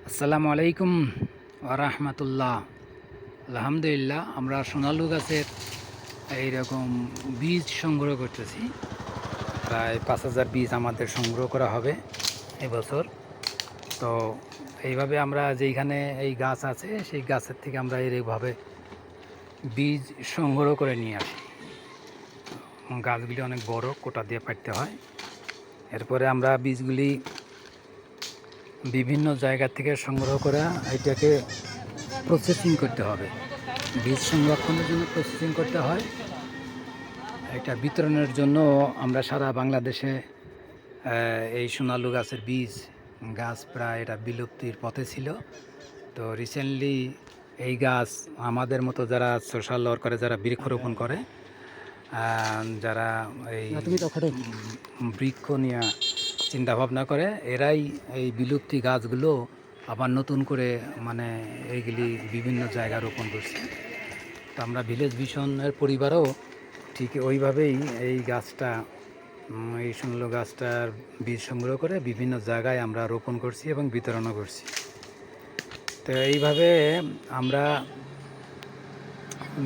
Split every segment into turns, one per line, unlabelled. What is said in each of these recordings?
আসসালামু আলাইকুম ওরহমতুল্লাহ। আলহামদুলিল্লাহ, আমরা সোনালু গাছের এইরকম বীজ সংগ্রহ করতেছি। প্রায় 5,000 বীজ আমাদের সংগ্রহ করা হবে এবছর। তো এইভাবে আমরা যেইখানে এই গাছ আছে সেই গাছের থেকে আমরা এইভাবে বীজ সংগ্রহ করে নিয়ে আসি। গাছগুলি অনেক বড়, কোটা দিয়ে পাড়তে হয়। এরপরে আমরা বীজগুলি বিভিন্ন জায়গা থেকে সংগ্রহ করা এটাকে প্রসেসিং করতে হবে। বীজ সংরক্ষণের জন্য প্রসেসিং করতে হয়। এটা বিতরণের জন্য আমরা সারা বাংলাদেশে এই সোনালু গাছের বীজ গাছ প্রায় এটা বিলুপ্তির পথে ছিল। তো রিসেন্টলি এই গাছ আমাদের মতো যারা সোশ্যাল ওয়ার্কারে যারা বৃক্ষরোপণ করে, যারা এই বৃক্ষ নিয়ে চিন্তাভাবনা করে, এরাই এই বিলুপ্তি গাছগুলো আবার নতুন করে এইগুলি বিভিন্ন জায়গায় রোপণ করছে। তো আমরা ভিলেজ ভিশনের পরিবারও ঠিক ওইভাবেই এই গাছটা, এই সোনালু গাছটার বীজ সংগ্রহ করে বিভিন্ন জায়গায় আমরা রোপণ করছি এবং বিতরণও করছি। তো এইভাবে আমরা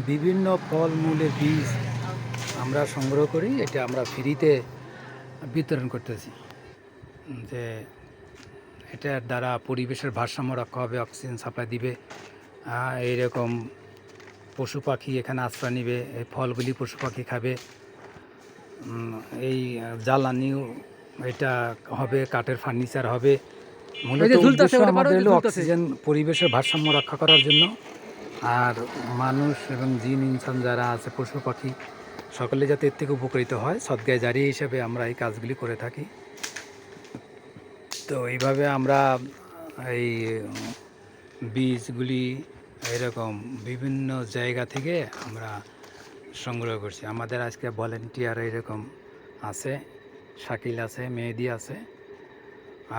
বিভিন্ন ফলমূলের বীজ আমরা সংগ্রহ করি, এটা আমরা ফ্রিতে বিতরণ করতেছি। যে এটার দ্বারা পরিবেশের ভারসাম্য রক্ষা হবে, অক্সিজেন সাপ্লাই দিবে, এইরকম পশু পাখি এখানে আশ্রয় নিবে, এই ফলগুলি পশু পাখি খাবে, এই জ্বালানিও এটা হবে, কাঠের ফার্নিচার হবে। মূলত উদ্দেশ্য আমাদের হলো অক্সিজেন, পরিবেশের ভারসাম্য রক্ষা করার জন্য। আর মানুষ এবং জিন ইনসান যারা আছে, পশু পাখি, সকলে যাতে এর থেকে উপকৃত হয়, সদগায়ে জারিয়া হিসেবে আমরা এই কাজগুলি করে থাকি। তো এইভাবে আমরা এই বীজগুলি এরকম বিভিন্ন জায়গা থেকে আমরা সংগ্রহ করছি। আমাদের আজকে ভলেন্টিয়ার এরকম আছে, শাকিল আছে, মেহেদি আছে।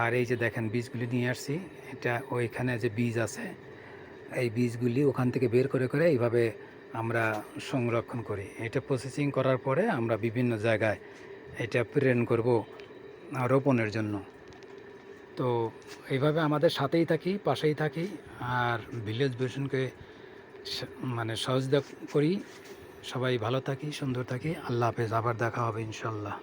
আর এই যে দেখেন বীজগুলি নিয়ে আসছি, এটা ওইখানে যে বীজ আছে এই বীজগুলি ওখান থেকে বের করে করে এইভাবে আমরা সংরক্ষণ করি। এটা প্রসেসিং করার পরে আমরা বিভিন্ন জায়গায় এটা প্রেরণ করব রোপণের জন্য। তো এইভাবে আমাদের সাথেই থাকি, পাশেই থাকি, আর ভিলেজ ভিশনকে সহযোগিতা করি। সবাই ভালো থাকি, সুন্দর থাকি। আল্লাহ হাফেজ। আবার দেখা হবে ইনশাল্লাহ।